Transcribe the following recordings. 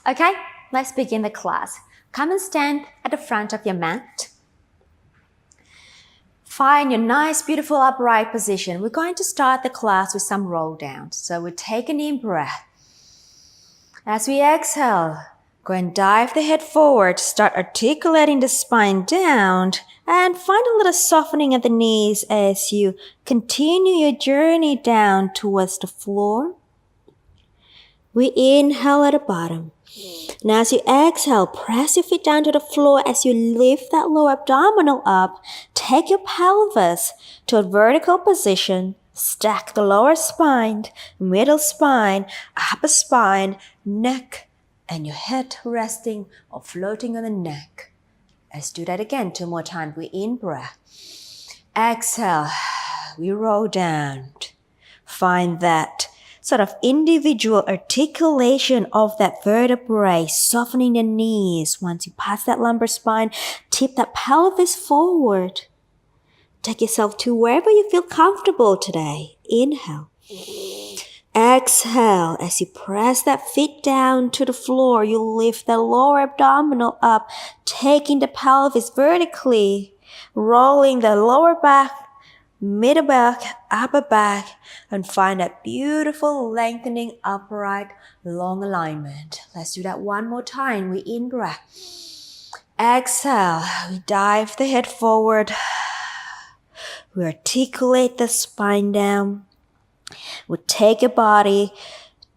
Okay, let's begin the class. Come and stand at the front of your mat. Find your nice, beautiful upright position. We're going to start the class with some roll downs. So we'll take a deep breath. As we exhale, go and dive the head forward. Start articulating the spine down and find a little softening at the knees as you continue your journey down towards the floor. We inhale at the bottom. Now as you exhale, press your feet down to the floor as you lift that lower abdominal up. Take your pelvis to a vertical position. Stack the lower spine, middle spine, upper spine, neck, and your head resting or floating on the neck. Let's do that again 2 more times. We in breath. Exhale, we roll down. Find that sort of individual articulation of that vertebrae, softening the knees. Once you pass that lumbar spine, tip that pelvis forward. Take yourself to wherever you feel comfortable today. Inhale. Exhale. As you press that feet down to the floor, you lift the lower abdominal up, taking the pelvis vertically, rolling the lower back, middle back, upper back, and find that beautiful lengthening upright long alignment. Let's do that 1 more time. We in breath. Exhale. We dive the head forward. We articulate the spine down. We take your body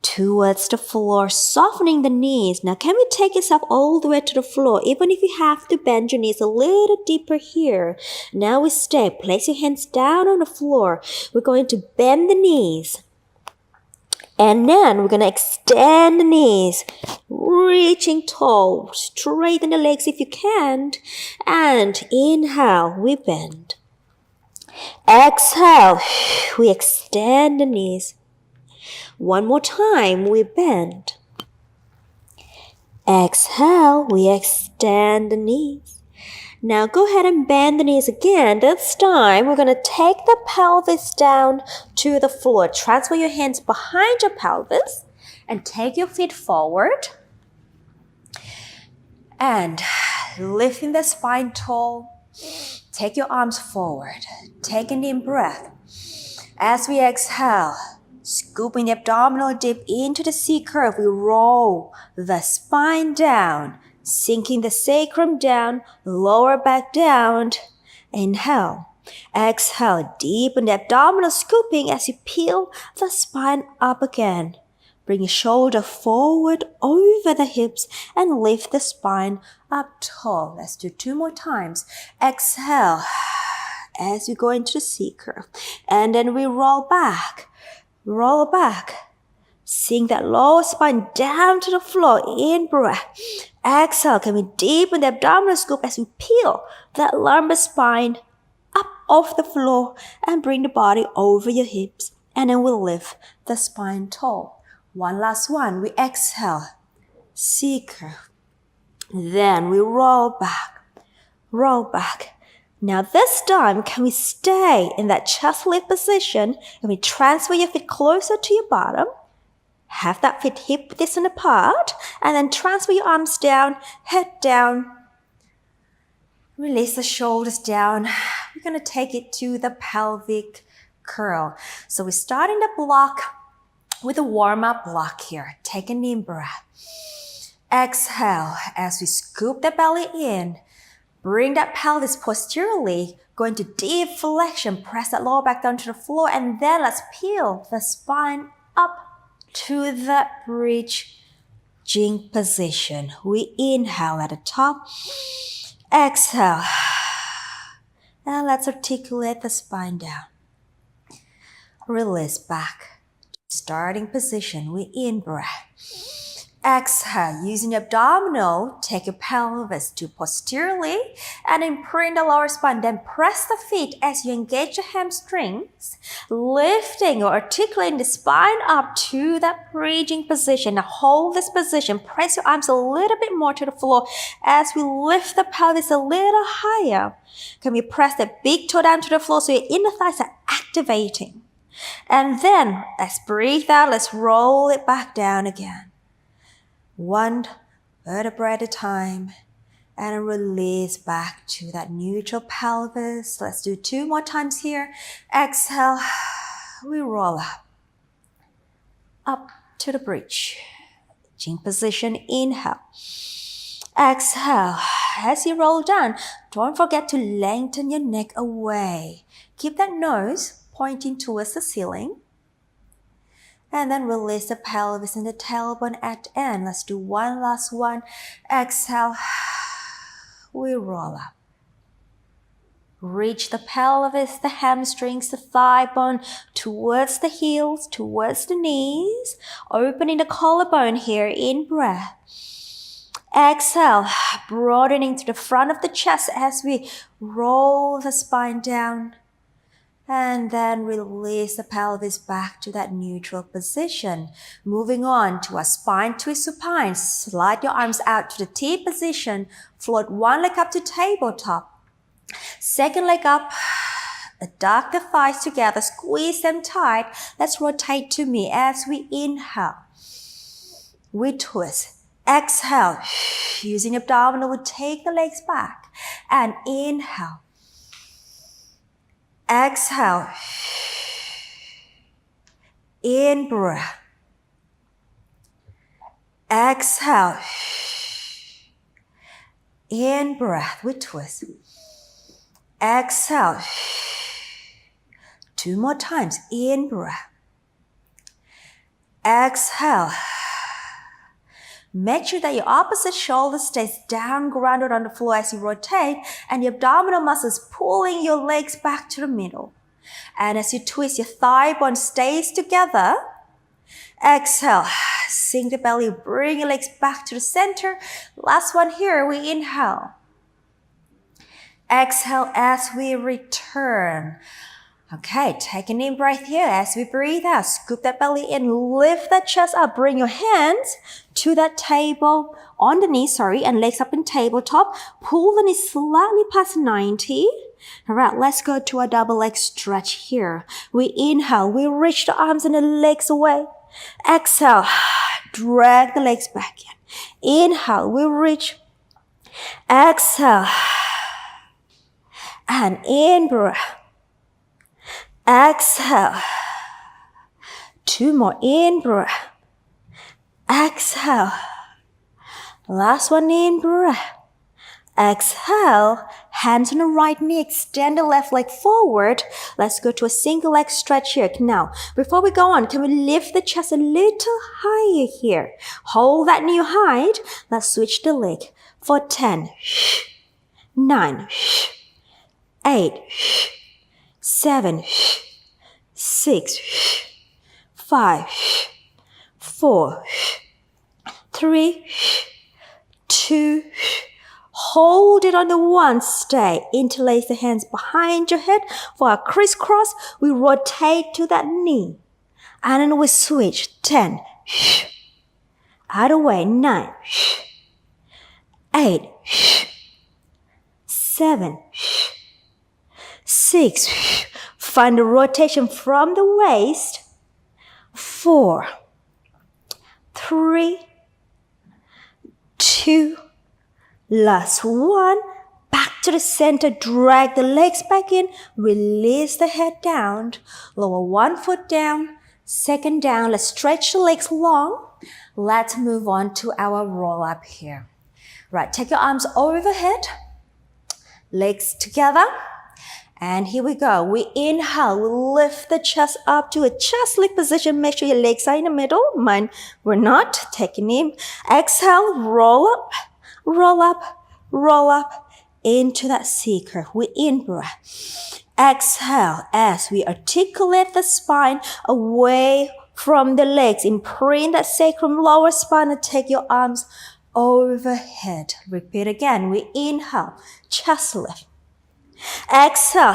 towards the floor, softening the knees. Now, can we take yourself all the way to the floor? Even if you have to bend your knees a little deeper here. Now we stay. Place your hands down on the floor. We're going to bend the knees. And then we're going to extend the knees, reaching tall. Straighten the legs if you can. And inhale, we bend. Exhale, we extend the knees. 1 more time, we bend. Exhale, we extend the knees. Now go ahead and bend the knees again. This time, we're going to take the pelvis down to the floor. Transfer your hands behind your pelvis and take your feet forward. And lifting the spine tall. Take your arms forward. Take a deep breath. As we exhale, scooping the abdominal dip into the C curve, we roll the spine down, sinking the sacrum down, lower back down. Inhale. Exhale, deepen the abdominal scooping as you peel the spine up again. Bring your shoulder forward over the hips and lift the spine up tall. Let's do 2 more times. Exhale as you go into the C curve. And then we roll back. Roll back. Sink that lower spine down to the floor. In breath. Exhale. Can we deepen the abdominal scoop as we peel that lumbar spine up off the floor and bring the body over your hips. And then we'll lift the spine tall. 1 last one. We exhale. C curve. Then we roll back. Roll back. Now this time, can we stay in that chest lift position and we transfer your feet closer to your bottom. Have that feet hip distance apart and then transfer your arms down, head down. Release the shoulders down. We're going to take it to the pelvic curl. So we're starting the block with a warm-up block here. Take a deep breath. Exhale as we scoop the belly in. Bring that pelvis posteriorly. Go into deep flexion. Press that lower back down to the floor. And then let's peel the spine up to the bridging position. We inhale at the top. Exhale. And let's articulate the spine down. Release back. Starting position. We in breath. Exhale, using your abdominal, take your pelvis to posteriorly and imprint the lower spine. Then press the feet as you engage your hamstrings, lifting or articulating the spine up to that bridging position. Now hold this position. Press your arms a little bit more to the floor as we lift the pelvis a little higher. Can we press that big toe down to the floor so your inner thighs are activating? And then let's breathe out. Let's roll it back down again. One vertebra at a time. And release back to that neutral pelvis. Let's do 2 more times here. Exhale, we roll up to the bridge. Chin position, inhale. Exhale, as you roll down, don't forget to lengthen your neck away. Keep that nose pointing towards the ceiling. And then release the pelvis and the tailbone at the end. Let's do one last one. Exhale, we roll up. Reach the pelvis, the hamstrings, the thigh bone towards the heels, towards the knees. Opening the collarbone here in breath. Exhale, broadening to the front of the chest as we roll the spine down. And then release the pelvis back to that neutral position. Moving on to a spine twist supine. Slide your arms out to the T position. Float one leg up to tabletop. Second leg up. Duck the thighs together. Squeeze them tight. Let's rotate to me as we inhale. We twist. Exhale. Using abdominal, we take the legs back. And inhale. Exhale. In breath. Exhale. In breath. We twist. Exhale. 2 more times. In breath. Exhale. Make sure that your opposite shoulder stays down, grounded on the floor as you rotate, and your abdominal muscles pulling your legs back to the middle. And as you twist, your thigh bone stays together. Exhale, sink the belly, bring your legs back to the center. Last one here, we inhale. Exhale as we return. Okay, take a deep breath here as we breathe out. Scoop that belly in, lift that chest up. Bring your hands to that table, on the knees, and legs up in tabletop. Pull the knees slightly past 90. All right, let's go to a double leg stretch here. We inhale, we reach the arms and the legs away. Exhale, drag the legs back in. Inhale, we reach. Exhale, and in breath. Exhale. 2 more. In breath. Exhale. Last one. In breath. Exhale. Hands on the right knee. Extend the left leg forward. Let's go to a single leg stretch here. Now, before we go on, can we lift the chest a little higher here? Hold that new height. Let's switch the leg for 10, 9, 8, 7, 6, 5, 4, 3, 2, hold it on the 1, stay. Interlace the hands behind your head. For our crisscross, we rotate to that knee. And then we switch. 10, out of the way. 9, 8, 7, 6, find the rotation from the waist. 4, 3, 2, last one. Back to the center, drag the legs back in, release the head down, lower one foot down, second down. Let's stretch the legs long. Let's move on to our roll up here. Right, take your arms overhead, legs together. And here we go. We inhale, we lift the chest up to a chest lift position. Make sure your legs are in the middle. Mine were not. Take a knee. Exhale, roll up, roll up, roll up into that C curve. We in breath. Exhale as we articulate the spine away from the legs. Imprint that sacrum lower spine and take your arms overhead. Repeat again. We inhale, chest lift. Exhale,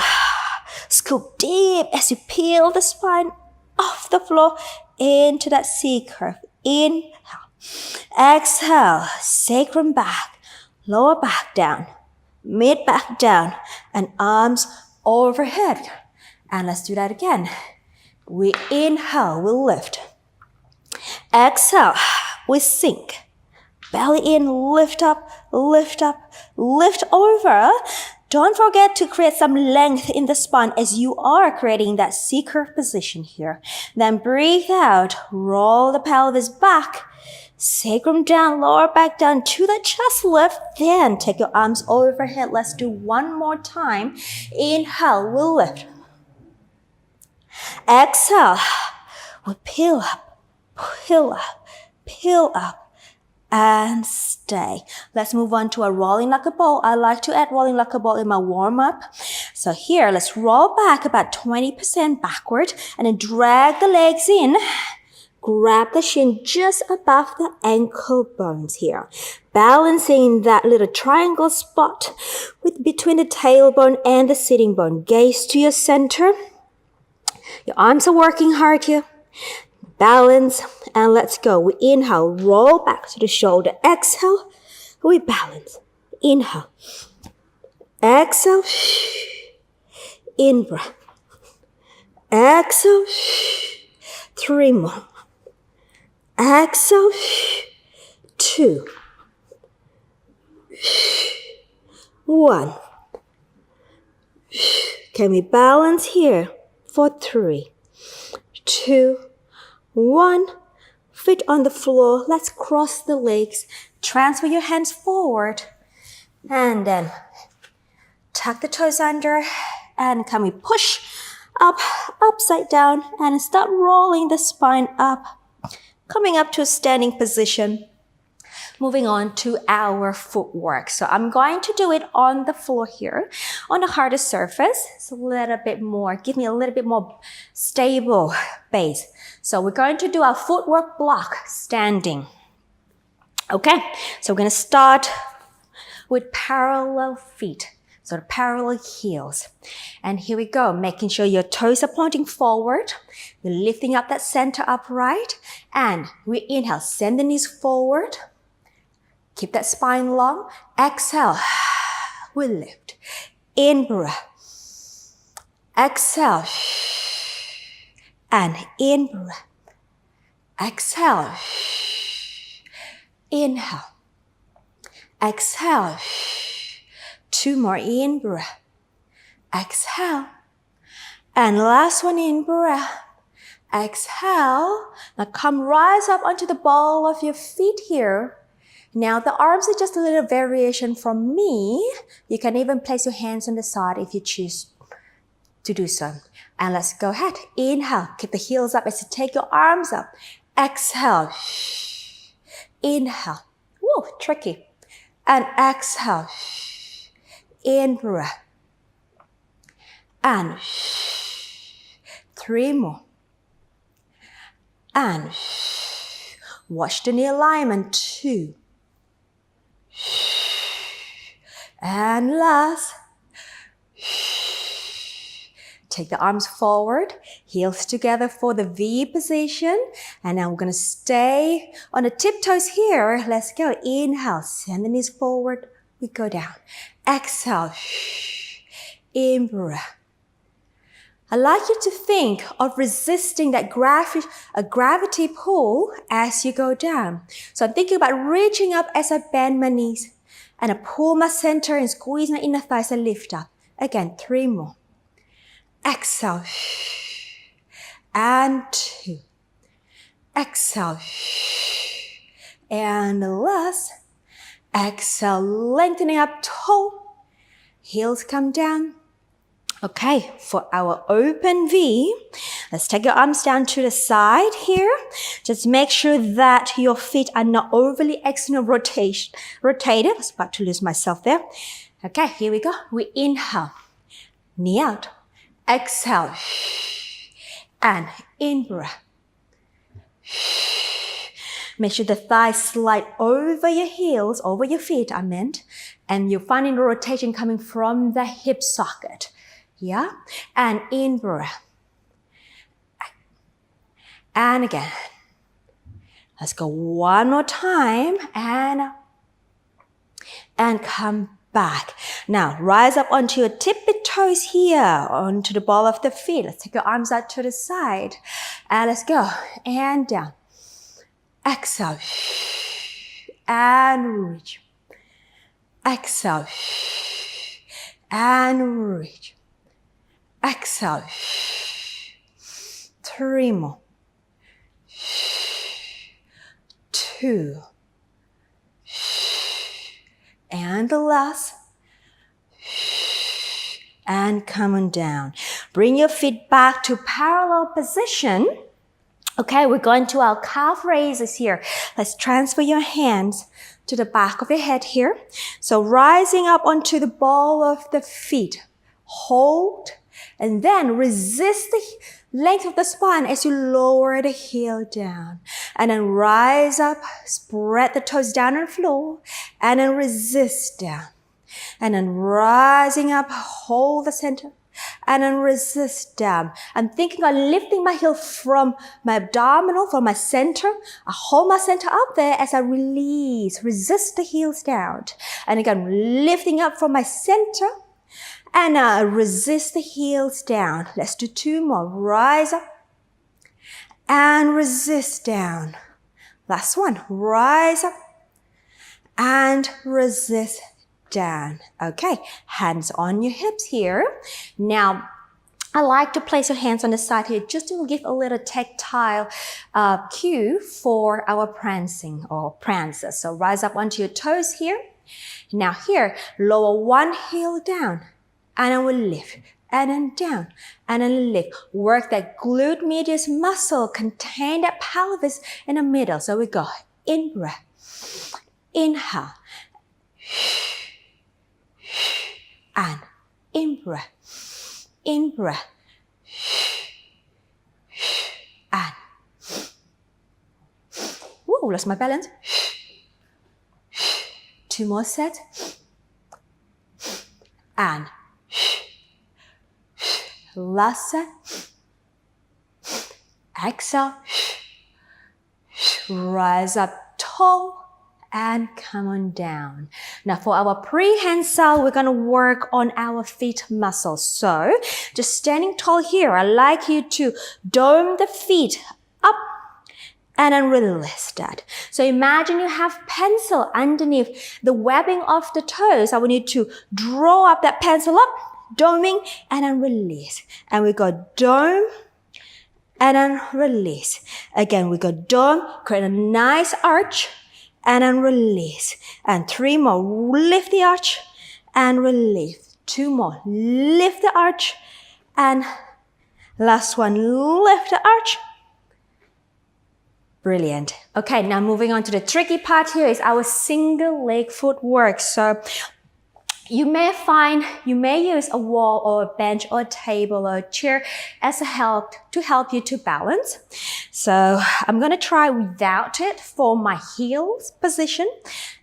scoop deep as you peel the spine off the floor into that C curve. Inhale. Exhale, sacrum back, lower back down, mid back down, and arms overhead. And let's do that again. We inhale, we lift. Exhale, we sink. Belly in, lift up, lift up, lift over. Don't forget to create some length in the spine as you are creating that C-curve position here. Then breathe out, roll the pelvis back, sacrum down, lower back down to the chest lift. Then take your arms overhead. Let's do one more time. Inhale, we'll lift. Exhale, we'll peel up, peel up, peel up. And stay. Let's move on to a rolling like a ball. I like to add rolling like a ball in my warm-up. So here, let's roll back about 20% backward and then drag the legs in. Grab the shin just above the ankle bones here. Balancing that little triangle spot between the tailbone and the sitting bone. Gaze to your center. Your arms are working hard here. Balance, and let's go. We inhale, roll back to the shoulder. Exhale, we balance. Inhale. Exhale. In breath. Exhale. 3 more. Exhale. 2. 1. Can we balance here for 3, 2, 1, feet on the floor. Let's cross the legs. Transfer your hands forward. And then tuck the toes under. And can we push up, upside down. And start rolling the spine up. Coming up to a standing position. Moving on to our footwork. So I'm going to do it on the floor here, on the harder surface. It's a little bit more, give me a little bit more stable base. So we're going to do our footwork block standing. Okay, so we're going to start with parallel feet. So the parallel heels. And here we go, making sure your toes are pointing forward. You're lifting up that center upright. And we inhale, send the knees forward. Keep that spine long. Exhale. We lift. In breath. Exhale. And in breath. Exhale. Inhale. Exhale. 2 more in breath. Exhale. And last one in breath. Exhale. Now come rise up onto the ball of your feet here. Now the arms are just a little variation from me. You can even place your hands on the side if you choose to do so. And let's go ahead. Inhale. Keep the heels up as you take your arms up. Exhale. Inhale. Woo, tricky. And exhale. In breath. And 3 more. And watch the knee alignment. 2. And last. Take the arms forward, heels together for the V position. And now we're going to stay on the tiptoes here. Let's go. Inhale, send the knees forward. We go down. Exhale. In breath. I'd like you to think of resisting that gravity pull as you go down. So I'm thinking about reaching up as I bend my knees. And I pull my center and squeeze my inner thighs and lift up. Again, 3 more. Exhale. And 2. Exhale. And last. Exhale, lengthening up tall. Heels come down. Okay, for our open V, let's take your arms down to the side here. Just make sure that your feet are not overly external rotated. I was about to lose myself there. Okay, here we go. We inhale, knee out. Exhale, and in breath. Make sure the thighs slide over your heels, over your feet, I meant. And you're finding the rotation coming from the hip socket. Yeah? And in breath. And again. Let's go one more time. And come back. Now, rise up onto your tippy toes here, onto the ball of the feet. Let's take your arms out to the side. And let's go. And down. Exhale. and reach. Exhale, and reach. Exhale. 3 more. 2. And the last. And come on down. Bring your feet back to parallel position. Okay, we're going to our calf raises here. Let's transfer your hands to the back of your head here. So rising up onto the ball of the feet. Hold, and then resist the length of the spine as you lower the heel down. And then rise up, spread the toes down on the floor, and then resist down. And then rising up, hold the center, and then resist down. I'm thinking of lifting my heel from my abdominal, from my center. I hold my center up there as I release, resist the heels down. And again, lifting up from my center, and resist the heels down. Let's do 2 more. Rise up, and resist down. Last one. Rise up, and resist down. Okay, hands on your hips here. Now, I like to place your hands on the side here just to give a little tactile cue for our prancing or prances. So rise up onto your toes here. Now here, lower one heel down, and then we'll lift, and then down, and then lift. Work that glute medius muscle, contain that pelvis in the middle. So we go in breath, inhale, and in breath, and whoa, lost my balance. 2 more sets, and last set. Exhale, rise up tall, and come on down. Now for our prehensile, we're going to work on our feet muscles. So just standing tall here, I like you to dome the feet up and then release that. So imagine you have pencil underneath the webbing of the toes. I want you to draw up that pencil up, doming, and then release. And we go dome, and then release. Again, we go dome, create a nice arch, and then release. And 3 more. Lift the arch and release. 2 more. Lift the arch, and last one. Lift the arch. Brilliant. Okay, now moving on to the tricky part here is our single leg footwork. So you may use a wall or a bench or a table or a chair as a help to help you to balance. So I'm going to try without it for my heels position.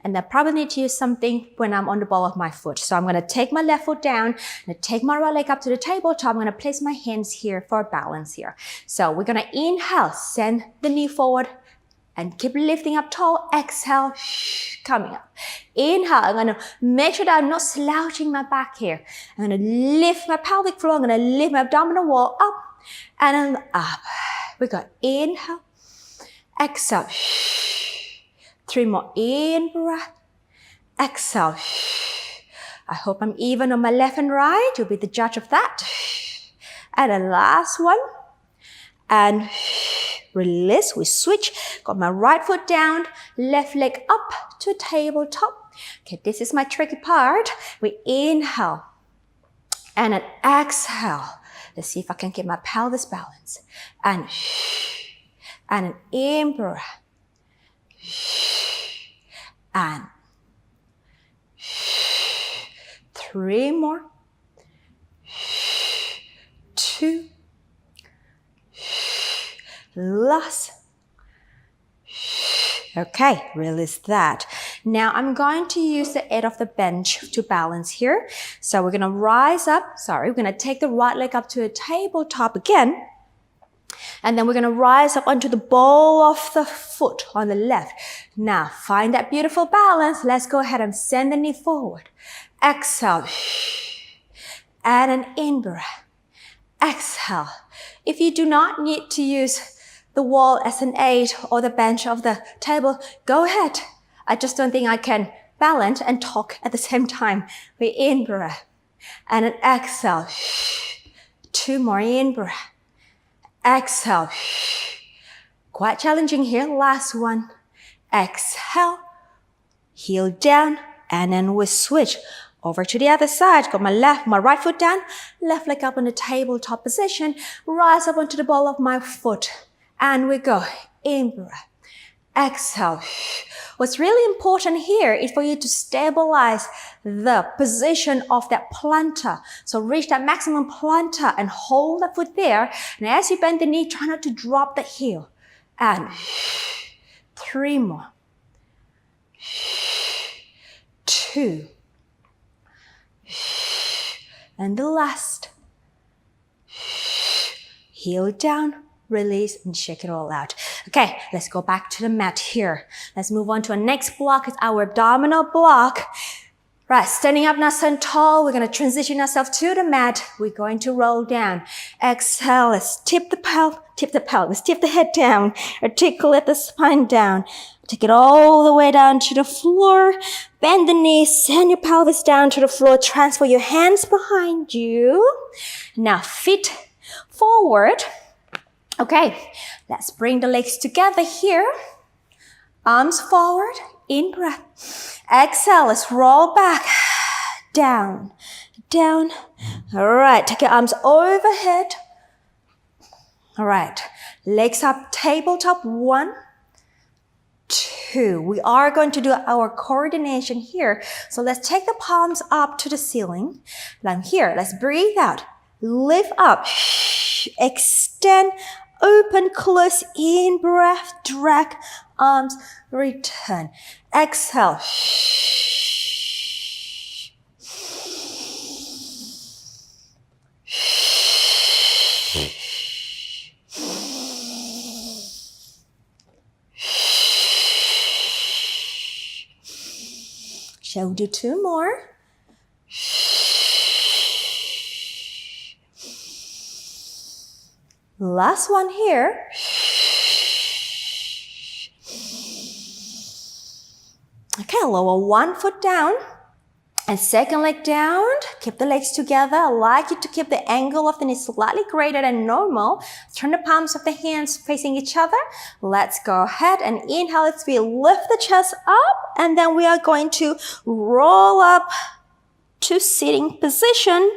And I probably need to use something when I'm on the ball of my foot. So I'm going to take my left foot down and take my right leg up to the tabletop. I'm going to place my hands here for balance here. So we're going to inhale, send the knee forward, and keep lifting up tall. Exhale, coming up. Inhale, I'm going to make sure that I'm not slouching my back here. I'm going to lift my pelvic floor. I'm going to lift my abdominal wall up and then up. We go inhale, exhale. 3 more. In breath, exhale. I hope I'm even on my left and right. You'll be the judge of that. And the last one. And release, we switch. Got my right foot down, left leg up to tabletop. Okay, this is my tricky part. We inhale and then exhale. Let's see if I can get my pelvis balance. And an in breath. And 3 more. 2. Last. Okay, release that. Now I'm going to use the edge of the bench to balance here. So we're going to rise up. We're going to take the right leg up to a tabletop again. And then we're going to rise up onto the ball of the foot on the left. Now find that beautiful balance. Let's go ahead and send the knee forward. Exhale. And an in breath. Exhale. If you do not need to use the wall as an aid or the bench of the table, go ahead. I just don't think I can balance and talk at the same time. We in-breath. And then exhale. 2 more in-breath. Exhale. Quite challenging here. Last one. Exhale. Heel down. And then we switch over to the other side. Got my right foot down. Left leg up on the tabletop position. Rise up onto the ball of my foot. And we go. In-breath. Exhale. What's really important here is for you to stabilize the position of that plantar. So reach that maximum plantar and hold the foot there. And as you bend the knee, try not to drop the heel. And 3 more. 2. And the last. Heel down. Release and shake it all out. Okay, let's go back to the mat here. Let's move on to our next block. It's our abdominal block. Right, standing up nice and tall. We're going to transition ourselves to the mat. We're going to roll down. Exhale. Let's tip the pelvis, tip the head down. Articulate the spine down. Take it all the way down to the floor. Bend the knees, send your pelvis down to the floor. Transfer your hands behind you. Now feet forward. Okay, let's bring the legs together here. Arms forward, in breath. Exhale, let's roll back. Down, down. All right, take your arms overhead. All right, legs up, tabletop. 1, 2. We are going to do our coordination here. So let's take the palms up to the ceiling. Like here, let's breathe out. Lift up, extend. Open, close, in breath, drag, arms, return. Exhale. Shall we do 2 more? Last one here. Okay, lower 1 foot down and second leg down. Keep the legs together. I like you to keep the angle of the knee slightly greater than normal. Turn the palms of the hands facing each other. Let's go ahead and inhale as we lift the chest up, and then we are going to roll up to sitting position.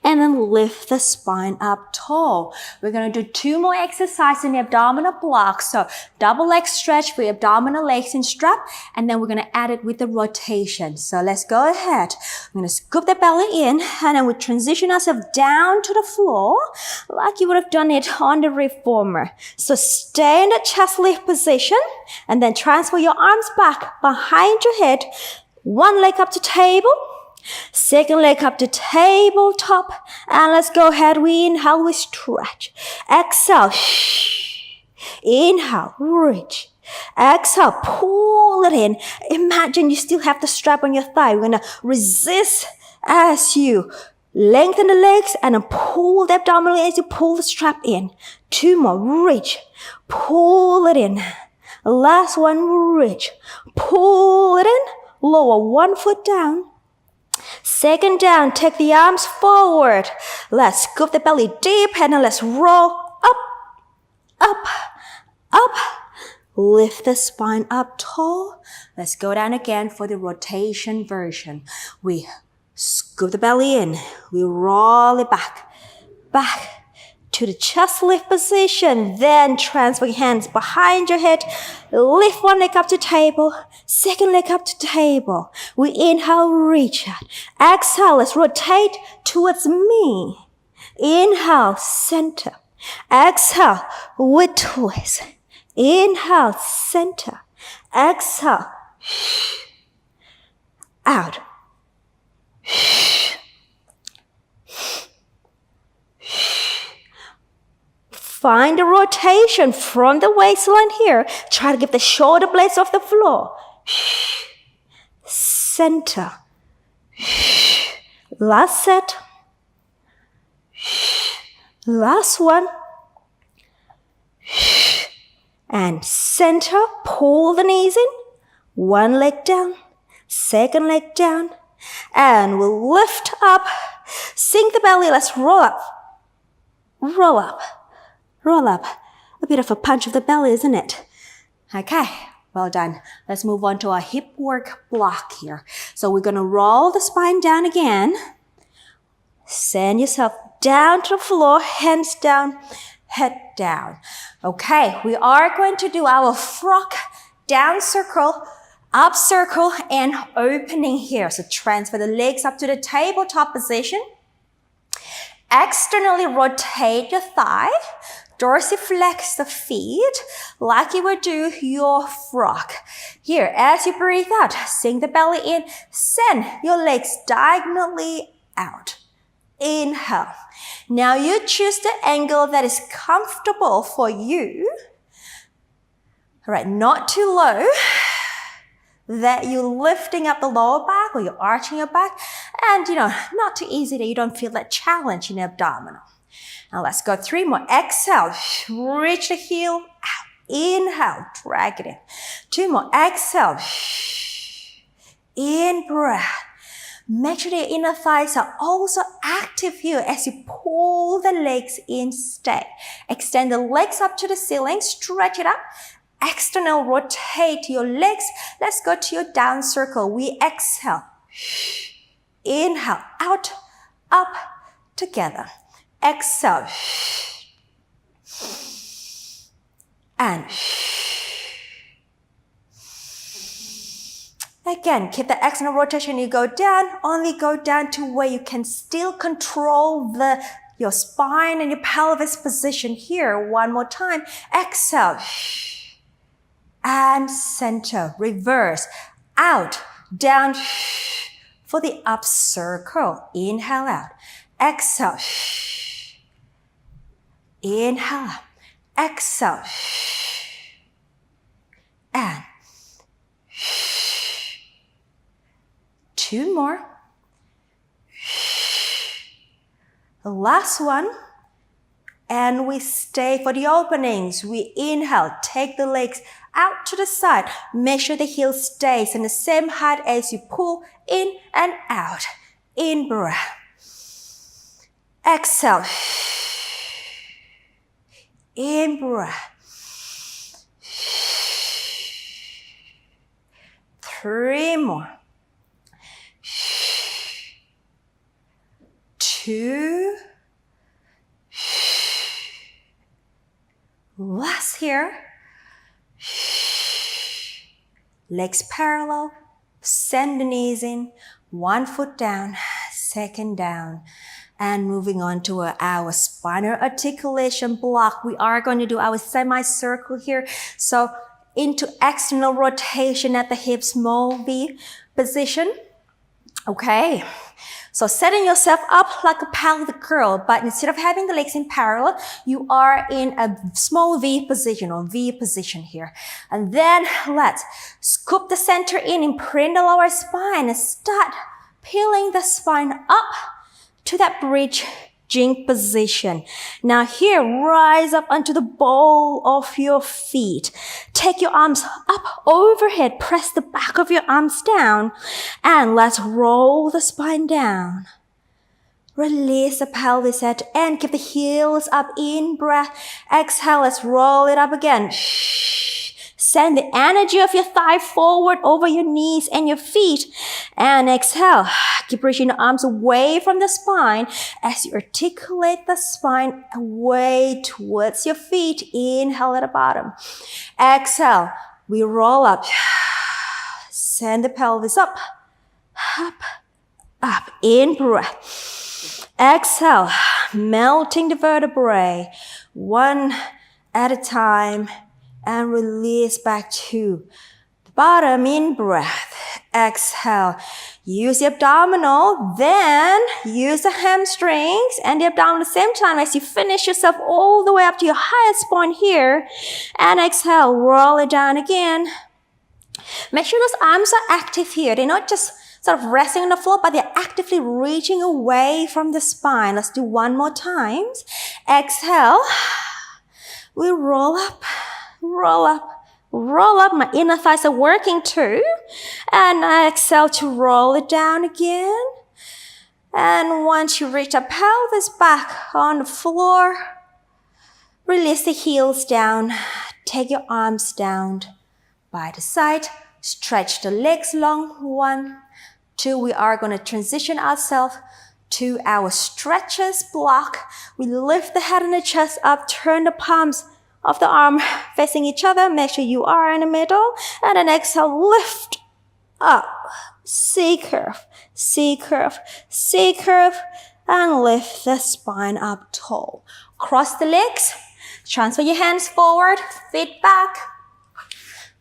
And then lift the spine up tall. We're going to do 2 more exercises in the abdominal block. So double leg stretch with abdominal legs in strap. And then we're going to add it with the rotation. So let's go ahead. We're going to scoop the belly in. And then we transition ourselves down to the floor like you would have done it on the reformer. So stay in the chest lift position. And then transfer your arms back behind your head. 1 leg up to table. Second leg up to tabletop. And let's go ahead. We inhale, we stretch. Exhale. Inhale, reach. Exhale, pull it in. Imagine you still have the strap on your thigh. We're going to resist as you lengthen the legs and then pull the abdominal as you pull the strap in. 2 more, reach. Pull it in. Last one, reach. Pull it in. Lower 1 foot down. Second down, take the arms forward. Let's scoop the belly deep and then let's roll up, up, up. Lift the spine up tall. Let's go down again for the rotation version. We scoop the belly in. We roll it back, back to the chest lift position. Then transfer your hands behind your head. Lift 1 leg up to table. Second leg up to table. We inhale, reach out. Exhale, let's rotate towards me. Inhale, center. Exhale, with twist. Inhale, center. Exhale, out. Find the rotation from the waistline here. Try to get the shoulder blades off the floor. Center. Last set. Last one. And center. Pull the knees in. One leg down, second leg down, and we'll lift up, sink the belly, let's roll up, roll up, roll up. A bit of a punch of the belly, isn't it? Okay, well done. Let's move on to our hip work block here. So we're gonna roll the spine down again. Send yourself down to the floor, hands down, head down. Okay, we are going to do our frog down circle, up circle, and opening here. So transfer the legs up to the tabletop position. Externally rotate your thigh. Dorsiflex the feet like you would do your frog. Here, as you breathe out, sink the belly in, send your legs diagonally out. Inhale. Now you choose the angle that is comfortable for you. All right, not too low, that you're lifting up the lower back or you're arching your back, and not too easy that you don't feel that challenge in the abdominal. Now let's go 3 more. Exhale, reach the heel out. Inhale, drag it in. 2 more. Exhale, in breath. Make sure the inner thighs are also active here as you pull the legs in, stay. Extend the legs up to the ceiling, stretch it up. External, rotate your legs. Let's go to your down circle. We exhale. Inhale, out, up, together. Exhale. And again, keep the external rotation. You go down, only go down to where you can still control your spine and your pelvis position here. One more time. Exhale. And center. Reverse. Out. Down. For the up circle. Inhale out. Exhale. Inhale. Exhale. And 2 more. The last one. And we stay for the openings. We inhale. Take the legs out to the side. Make sure the heel stays in the same height as you pull in and out. In breath. Exhale. In breath. 3 more. 2. Last here. Legs parallel. Send the knees in. 1 foot down. Second down. And moving on to our spinal articulation block. We are going to do our semicircle here. So into external rotation at the hips, small V position. Okay. So setting yourself up like a pelvic curl, but instead of having the legs in parallel, you are in a small V position or V position here. And then let's scoop the center in, imprint the lower spine, and start peeling the spine up to that bridging position. Now here, rise up onto the ball of your feet. Take your arms up overhead. Press the back of your arms down. And let's roll the spine down. Release the pelvis at the end. Keep the heels up. In breath. Exhale. Let's roll it up again. Send the energy of your thigh forward over your knees and your feet. And exhale. Keep reaching the arms away from the spine as you articulate the spine away towards your feet. Inhale at the bottom. Exhale. We roll up. Send the pelvis up. Up. Up. In breath. Exhale. Melting the vertebrae. One at a time. And release back to the bottom. In breath. Exhale. Use the abdominal, then use the hamstrings and the abdominal at the same time as you finish yourself all the way up to your highest point here. And exhale, roll it down again. Make sure those arms are active here. They're not just sort of resting on the floor, but they're actively reaching away from the spine. Let's do 1 more time. Exhale. We roll up, Roll up, my inner thighs are working too. And I exhale to roll it down again. And once you reach the pelvis back on the floor, release the heels down. Take your arms down by the side. Stretch the legs long. 1, 2. We are going to transition ourselves to our stretches block. We lift the head and the chest up. Turn the palms of the arm facing each other. Make sure you are in the middle. And then exhale, lift up. C curve, C curve, C curve. And lift the spine up tall. Cross the legs. Transfer your hands forward. Feet back.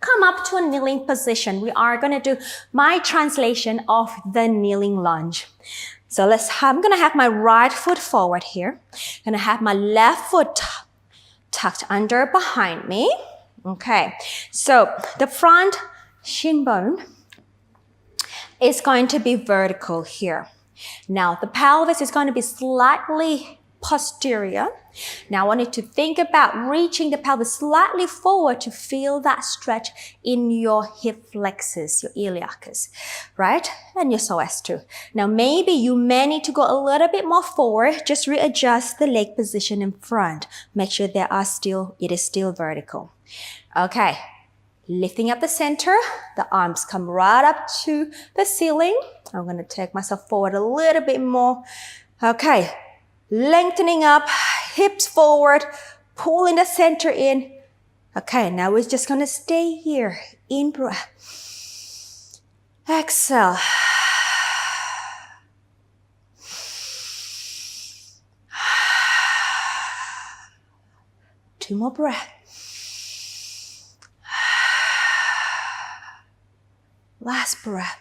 Come up to a kneeling position. We are going to do my translation of the kneeling lunge. So I'm going to have my right foot forward here. I'm going to have my left foot tucked under behind me. Okay. So the front shin bone is going to be vertical here. Now the pelvis is going to be slightly posterior. Now I want you to think about reaching the pelvis slightly forward to feel that stretch in your hip flexors, your iliacus, right? And your psoas too. Now maybe you may need to go a little bit more forward. Just readjust the leg position in front. Make sure it is still vertical. Okay. Lifting up the center, the arms come right up to the ceiling. I'm going to take myself forward a little bit more. Okay. Lengthening up, hips forward, pulling the center in. Okay, now we're just going to stay here. In breath. Exhale. Two more breaths. Last breath.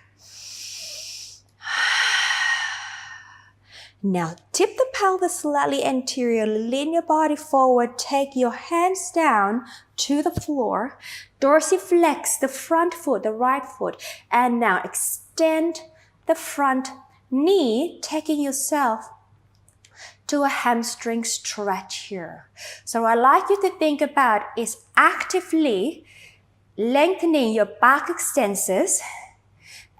Now tip the pelvis slightly anterior, lean your body forward, take your hands down to the floor, dorsiflex the front foot, the right foot, and now extend the front knee, taking yourself to a hamstring stretch here. So what I'd like you to think about is actively lengthening your back extensors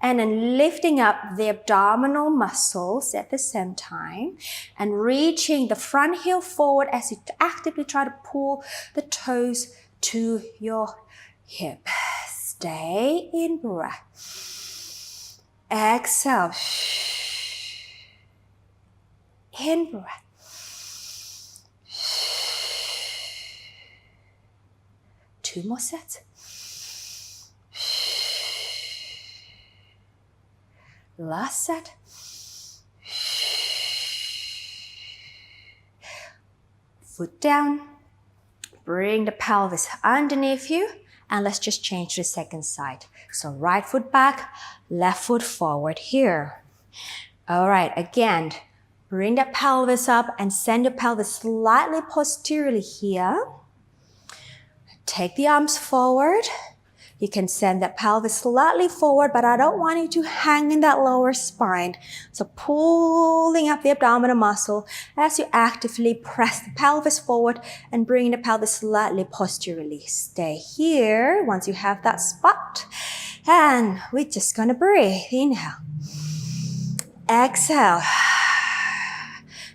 and then lifting up the abdominal muscles at the same time and reaching the front heel forward as you actively try to pull the toes to your hip. Stay in breath. Exhale. In breath. 2 more sets. Last set. Foot down. Bring the pelvis underneath you. And let's just change to the second side. So right foot back, left foot forward here. All right, again, bring the pelvis up and send the pelvis slightly posteriorly here. Take the arms forward. You can send that pelvis slightly forward, but I don't want you to hang in that lower spine. So pulling up the abdominal muscle as you actively press the pelvis forward and bring the pelvis slightly posteriorly. Stay here once you have that spot. And we're just going to breathe. Inhale. Exhale.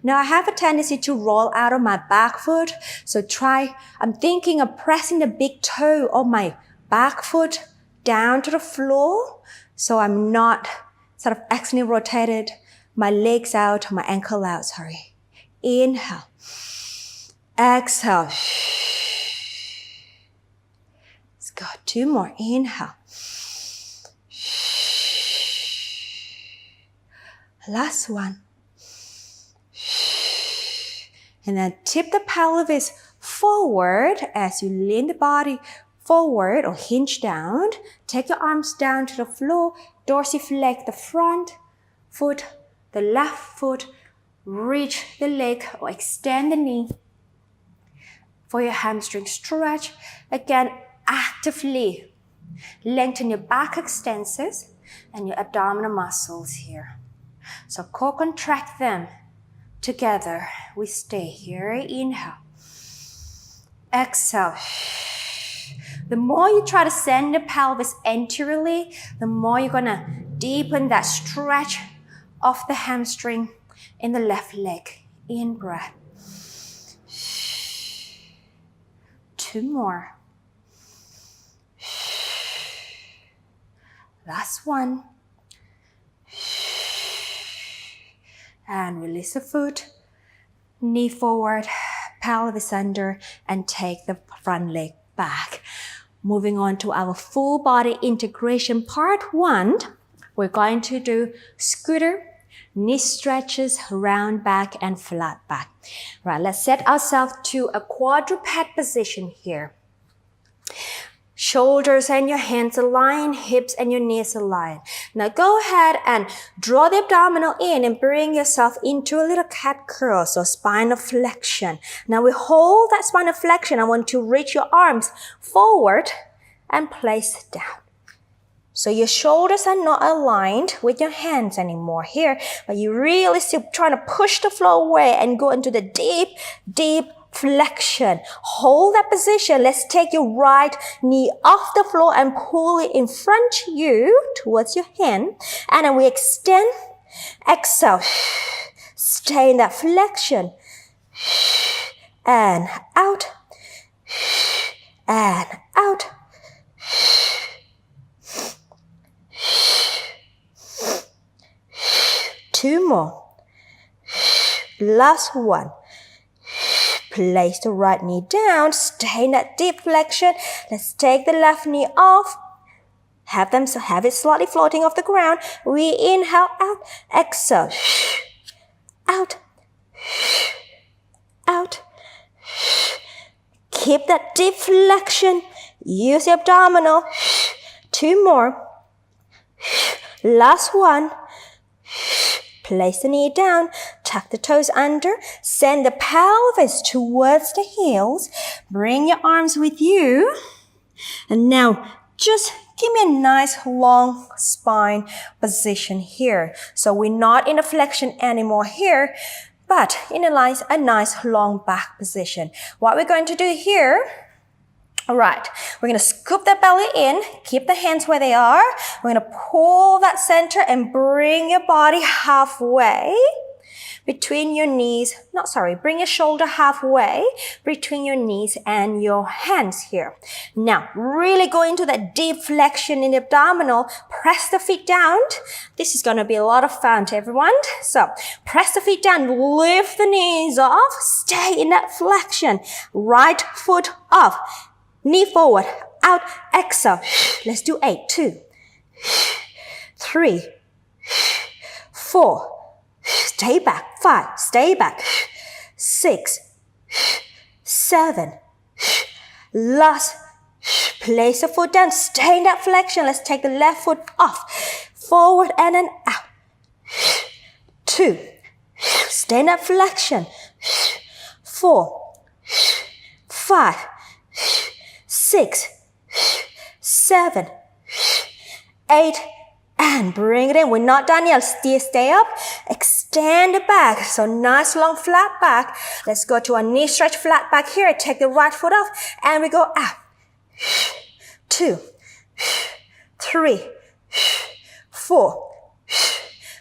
Now I have a tendency to roll out of my back foot. So I'm thinking of pressing the big toe of my back foot down to the floor, so I'm not sort of accidentally rotated my legs out, my ankle out, sorry. Inhale. Exhale. Let's go. 2 more. Inhale. Last one. And then tip the pelvis forward as you lean the body forward or hinge down. Take your arms down to the floor. Dorsiflex the front foot, the left foot. Reach the leg or extend the knee for your hamstring stretch. Again, actively lengthen your back extensors and your abdominal muscles here. So co-contract them together. We stay here. Inhale. Exhale. The more you try to send the pelvis anteriorly, the more you're gonna deepen that stretch of the hamstring in the left leg. In breath. 2 more. Last one. And release the foot. Knee forward, pelvis under, and take the front leg back. Moving on to our full body integration part 1. We're going to do scooter, knee stretches, round back, and flat back. Right, let's set ourselves to a quadruped position here. Shoulders and your hands align, hips and your knees align. Now go ahead and draw the abdominal in and bring yourself into a little cat curl, so spinal flexion. Now we hold that spinal flexion. I want to reach your arms forward and place down. So your shoulders are not aligned with your hands anymore here, but you really still trying to push the floor away and go into the deep, deep flexion. Hold that position. Let's take your right knee off the floor and pull it in front of you towards your hand. And then we extend, exhale, stay in that flexion. And out, and out. Two more. Last one. Place the right knee down. Stay in that deep flexion. Let's take the left knee off. Have it slightly floating off the ground. We inhale out. Exhale. Out. Out. Keep that deep flexion. Use the abdominal. 2 more. Last one. Place the knee down, tuck the toes under, send the pelvis towards the heels, bring your arms with you, and now just give me a nice long spine position here. So we're not in a flexion anymore here, but in a nice long back position. What we're going to do here, all right, we're going to scoop the belly in, keep the hands where they are. We're going to pull that center and bring your body halfway between your knees. Bring your shoulder halfway between your knees and your hands here. Now, really go into that deep flexion in the abdominal. Press the feet down. This is going to be a lot of fun to everyone. So, press the feet down, lift the knees off, stay in that flexion. Right foot off. Knee forward, out, exhale. Let's do 8. 2, 3, 4. Stay back. 5. Stay back. 6, 7. Last. Place the foot down. Stay in that flexion. Let's take the left foot off. Forward and then out. 2. Stay in that flexion. 4, 5. 6, 7, 8, and bring it in. We're not done yet. Stay up. Extend the back. So nice long flat back. Let's go to a knee stretch flat back here. Take the right foot off and we go out. 2, 3, 4,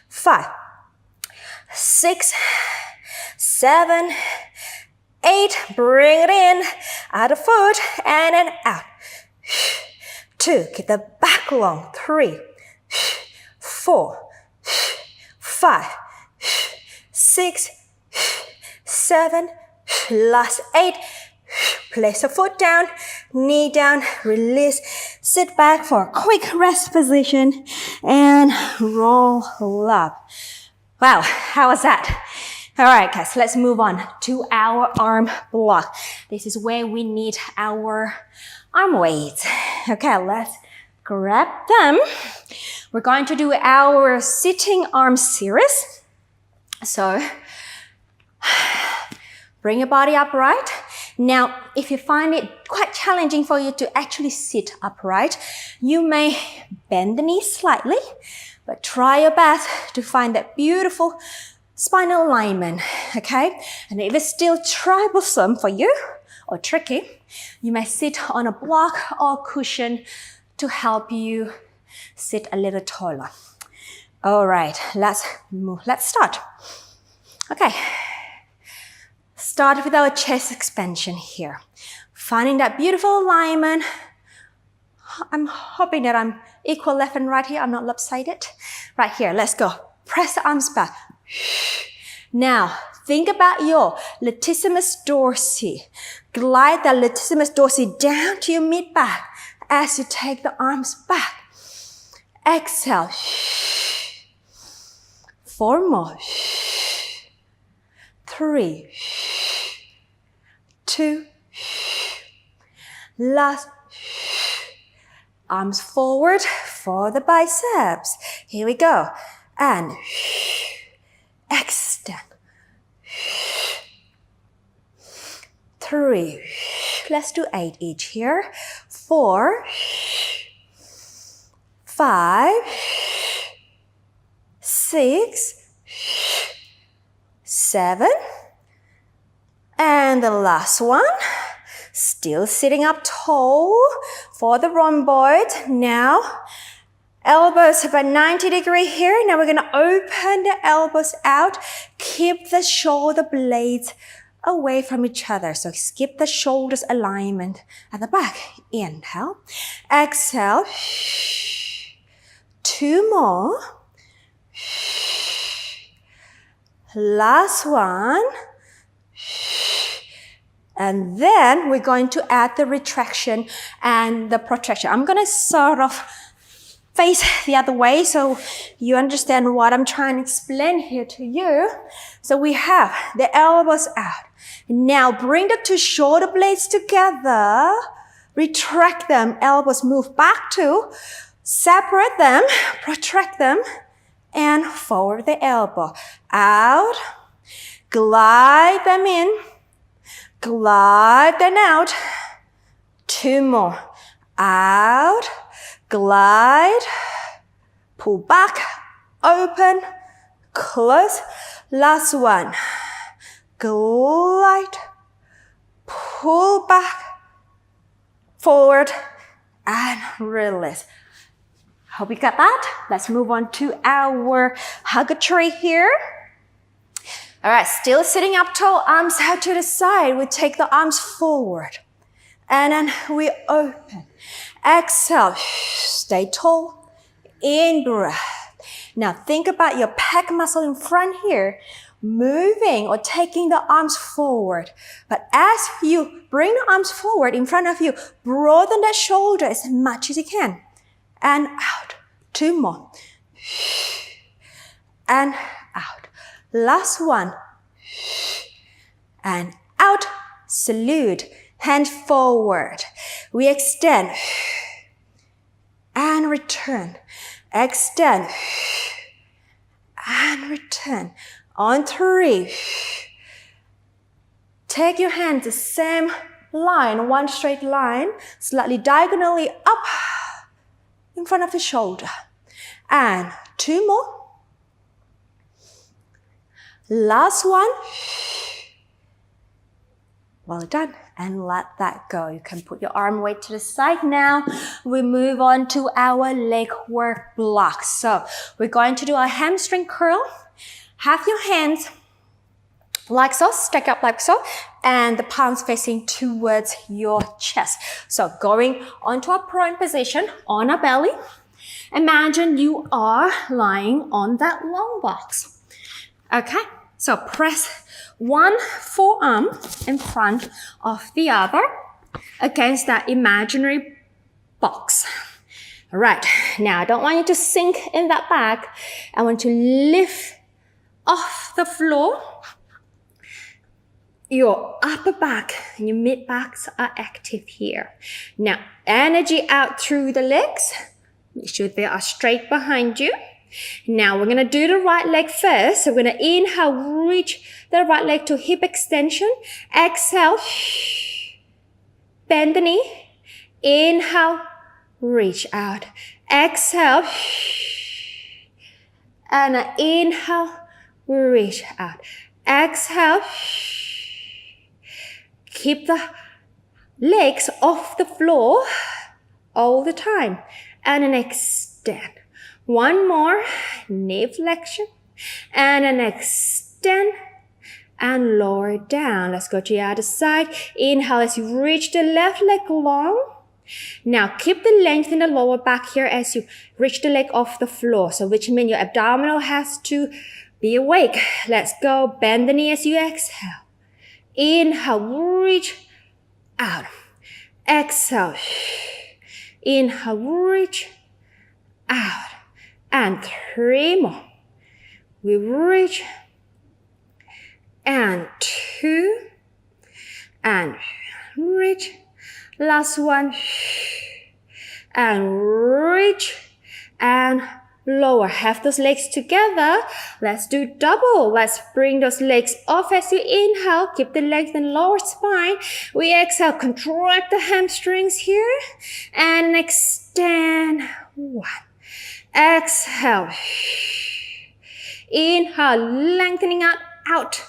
5, 6, 7, 8, bring it in, out of foot, and then out. 2, keep the back long. 3, 4, 5, 6, 7, last 8. Place the foot down, knee down, release, sit back for a quick rest position, and roll up. Wow, how was that? All right, guys, let's move on to our arm block. This is where we need our arm weights. Okay, let's grab them. We're going to do our sitting arm series. So, bring your body upright. Now, if you find it quite challenging for you to actually sit upright, you may bend the knees slightly, but try your best to find that beautiful spinal alignment, okay? And if it's still troublesome for you, or tricky, you may sit on a block or cushion to help you sit a little taller. All right, let's start. Okay, start with our chest expansion here. Finding that beautiful alignment. I'm hoping that I'm equal left and right here. I'm not lopsided. Right here, let's go. Press the arms back. Now, think about your latissimus dorsi. Glide the latissimus dorsi down to your mid-back as you take the arms back. Exhale. 4 more. 3. 2. Last. Arms forward for the biceps. Here we go. And extend. 3. Let's do 8 each here. 4. 5. 6. 7. And the last one. Still sitting up tall for the rhomboid. Now, elbows about 90 degrees here. Now we're going to open the elbows out. Keep the shoulder blades away from each other. So skip the shoulders alignment at the back. Inhale. Exhale. 2 more. Last one. And then we're going to add the retraction and the protraction. I'm going to sort of face the other way so you understand what I'm trying to explain here to you. So we have the elbows out. Now bring the 2 shoulder blades together. Retract them. Elbows move back to. Separate them. Protract them. And forward the elbow. Out. Glide them in. Glide them out. 2 more. Out. Glide. Pull back. Open. Close. Last one. Glide. Pull back. Forward. And release. Hope you got that. Let's move on to our hugger tree here. All right, still sitting up tall, arms out to the side. We take the arms forward. And then we open. Exhale, stay tall. In breath. Now think about your pec muscle in front here, moving or taking the arms forward. But as you bring the arms forward in front of you, broaden that shoulder as much as you can. And out. 2 more. And out. Last one. And out. Salute. Hand forward. We extend. And return. Extend. And return. On 3. Take your hands the same line, one straight line, slightly diagonally up in front of the shoulder. And 2 more. Last one. Well done. And let that go. You can put your arm weight to the side now. We move on to our leg work blocks. So we're going to do a hamstring curl. Have your hands like so, stack up like so, and the palms facing towards your chest. So going onto a prone position on a belly. Imagine you are lying on that long box. Okay, so press one forearm in front of the other against that imaginary box. All right, now I don't want you to sink in that back. I want to lift off the floor. Your upper back and your mid backs are active here. Now, energy out through the legs. Make sure they are straight behind you. Now, we're going to do the right leg first. So we're going to inhale, reach the right leg to hip extension. Exhale, bend the knee. Inhale, reach out. Exhale, and inhale, reach out. Exhale, keep the legs off the floor all the time. And then extend. One more, knee flexion. And then extend and lower down. Let's go to the other side. Inhale as you reach the left leg long. Now keep the length in the lower back here as you reach the leg off the floor. So which means your abdominal has to be awake. Let's go. Bend the knee as you exhale. Inhale, reach out. Exhale. Inhale, reach out. And 3 more. We reach. And 2. And reach. Last one. And reach. And lower. Have those legs together. Let's do double. Let's bring those legs off as you inhale. Keep the legs in lower spine. We exhale. Contract the hamstrings here. And extend. 1. Exhale. Inhale. Lengthening out. Out.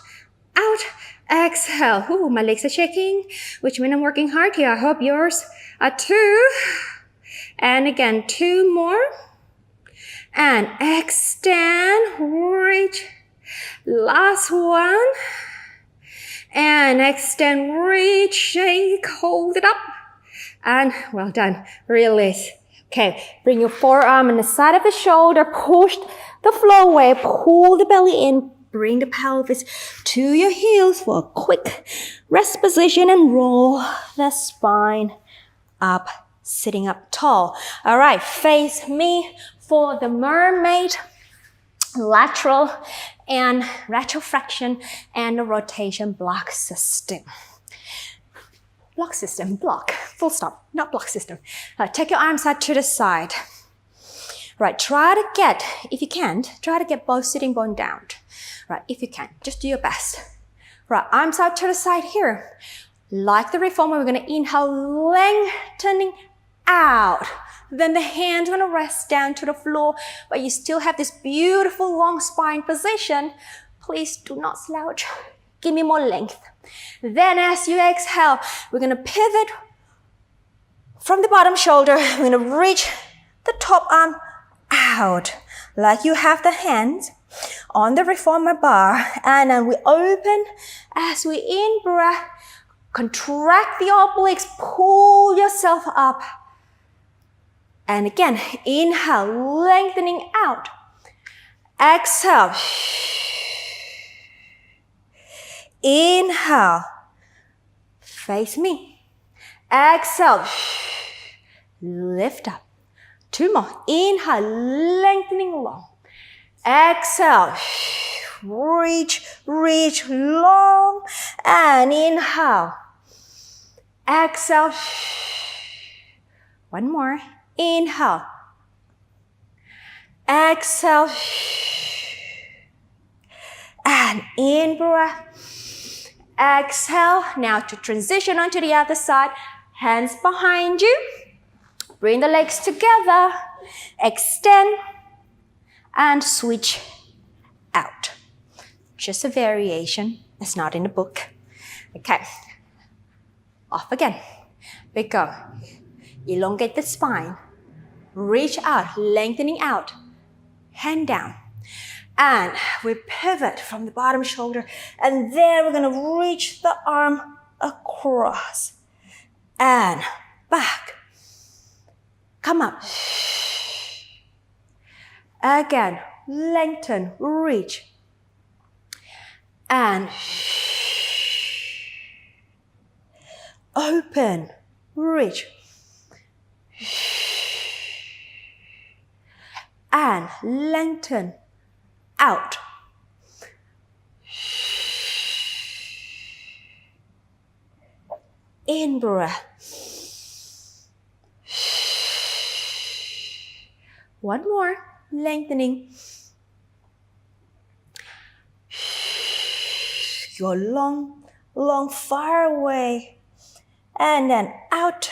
Out. Exhale. Ooh, my legs are shaking, which means I'm working hard here. I hope yours are too. And again, 2 more. And extend, reach. Last one. And extend, reach, shake, hold it up. And well done. Release. Okay, bring your forearm on the side of the shoulder. Push the floor away. Pull the belly in. Bring the pelvis to your heels for a quick rest position and roll the spine up, sitting up tall. All right, face me for the mermaid, lateral and retroflexion and the rotation block system. Block system, block, full stop, not block system. Take your arms out to the side. Right, try to get, if you can't, try to get both sitting bone down. Right, if you can, just do your best. Right, arms out to the side here. Like the reformer, we're gonna inhale, lengthening out. Then the hands gonna rest down to the floor, but you still have this beautiful long spine position. Please do not slouch. Give me more length. Then as you exhale, we're gonna pivot from the bottom shoulder. We're gonna reach the top arm out, like you have the hands on the reformer bar, and then we open as we in-breath, contract the obliques, pull yourself up. And again, inhale, lengthening out. Exhale. Inhale. Face me. Exhale. Lift up. 2 more. Inhale, lengthening long. Exhale. Reach, reach long. And inhale. Exhale. 1 more. Inhale. Exhale. And in breath. Exhale. Now to transition onto the other side. Hands behind you. Bring the legs together. Extend. And switch out. Just a variation. It's not in the book. Okay. Off again. Big go. Elongate the spine. Reach out, lengthening out. Hand down. And we pivot from the bottom shoulder. And then we're going to reach the arm across. And back. Come up. Again, lengthen, reach. And open, reach. And lengthen out. In breath. 1 more, lengthening. Go long, long, far away. And then out.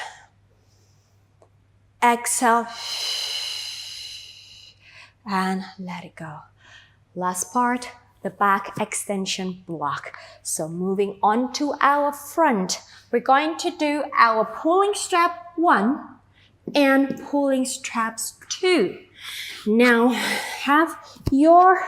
Exhale. And let it go. Last part, the back extension block. So moving on to our front, we're going to do our pulling strap 1 and pulling straps 2. Now have your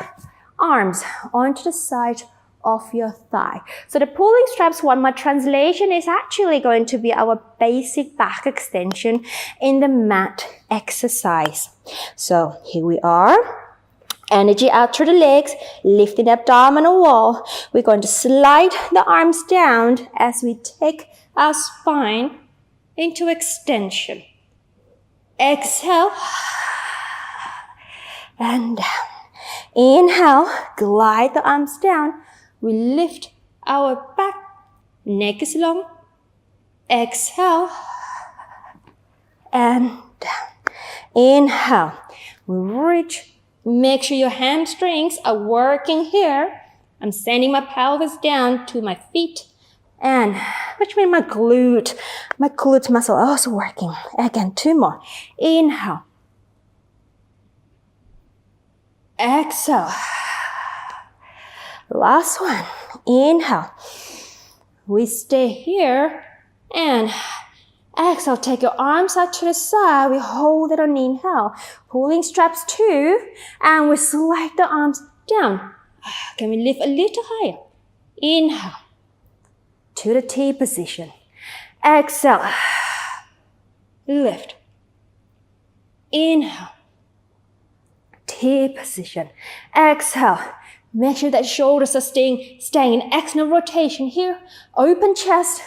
arms onto the side of your thigh. So the pulling straps 1, my translation is actually going to be our basic back extension in the mat exercise. So here we are. Energy out through the legs, lifting the abdominal wall. We're going to slide the arms down as we take our spine into extension. Exhale and down. Inhale, glide the arms down. We lift our back, neck is long. Exhale and down. Inhale, we reach. Make sure your hamstrings are working here. I'm sending my pelvis down to my feet, and which means my glute muscle also working. Again, 2 more. Inhale. Exhale. Last one. Inhale. We stay here and exhale. Take your arms out to the side. We hold it on inhale. Pulling straps 2 and we slide the arms down. Can we lift a little higher? Inhale to the T position. Exhale. Lift. Inhale. T position. Exhale. Make sure that shoulders are staying in external rotation here. Open chest.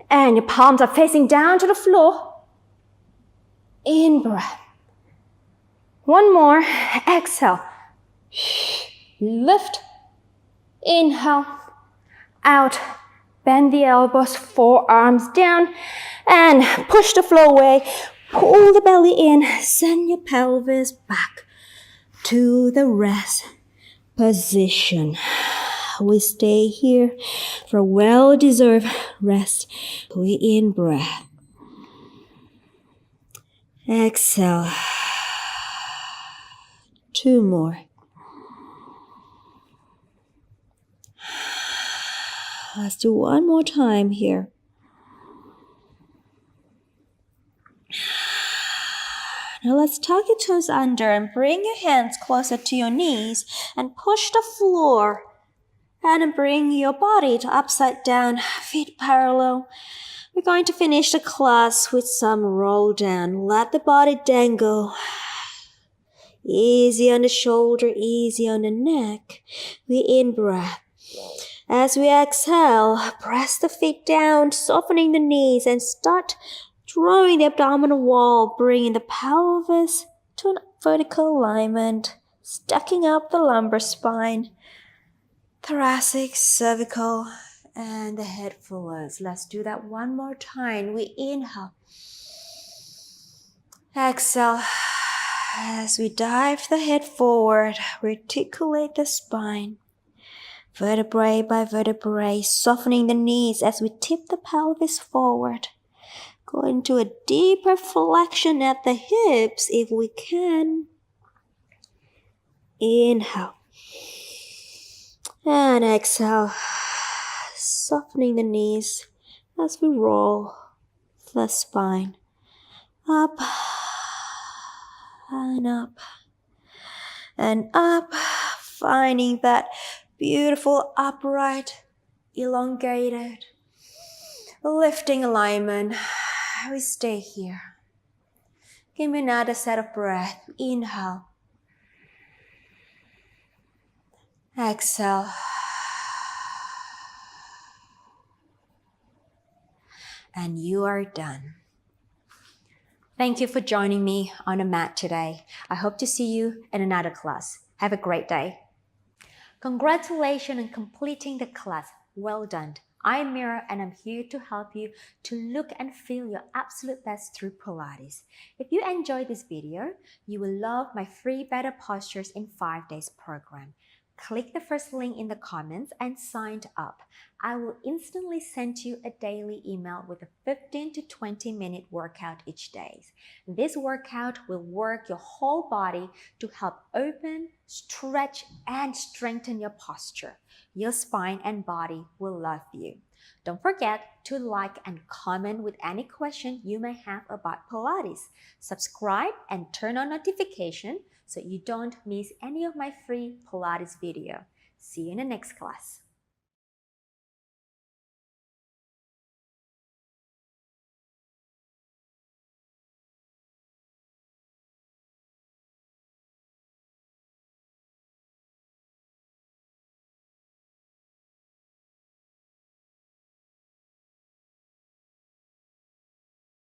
And your palms are facing down to the floor. In breath. One more. Exhale. Lift. Inhale. Out. Bend the elbows, forearms down. And push the floor away. Pull the belly in. Send your pelvis back to the rest position. We stay here for a well-deserved rest. We in breath. Exhale. 2 more. Let's do 1 more time here. Now let's tuck your toes under and bring your hands closer to your knees and push the floor. And then bring your body to upside down, feet parallel. We're going to finish the class with some roll down. Let the body dangle. Easy on the shoulder, easy on the neck. We in breath. As we exhale, press the feet down, softening the knees, and start drawing the abdominal wall, bringing the pelvis to an vertical alignment, stacking up the lumbar spine, thoracic, cervical, and the head follows. Let's do that 1 more time. We inhale. Exhale. As we dive the head forward, articulate the spine. Vertebrae by vertebrae, softening the knees as we tip the pelvis forward. Go into a deeper flexion at the hips if we can. Inhale. And exhale. Softening the knees as we roll the spine. Up. And up. And up. Finding that beautiful upright, elongated, lifting alignment. We stay here. Give me another set of breath. Inhale. Exhale. And you are done. Thank you for joining me on the mat today. I hope to see you in another class. Have a great day. Congratulations on completing the class. Well done. I'm Mira and I'm here to help you to look and feel your absolute best through Pilates. If you enjoyed this video, you will love my free Better Postures in 5 Days program. Click the first link in the comments and sign up. I will instantly send you a daily email with a 15 to 20 minute workout each day. This workout will work your whole body to help open, stretch, and strengthen your posture. Your spine and body will love you. Don't forget to like and comment with any question you may have about Pilates. Subscribe and turn on notification so you don't miss any of my free Pilates video. See you in the next class.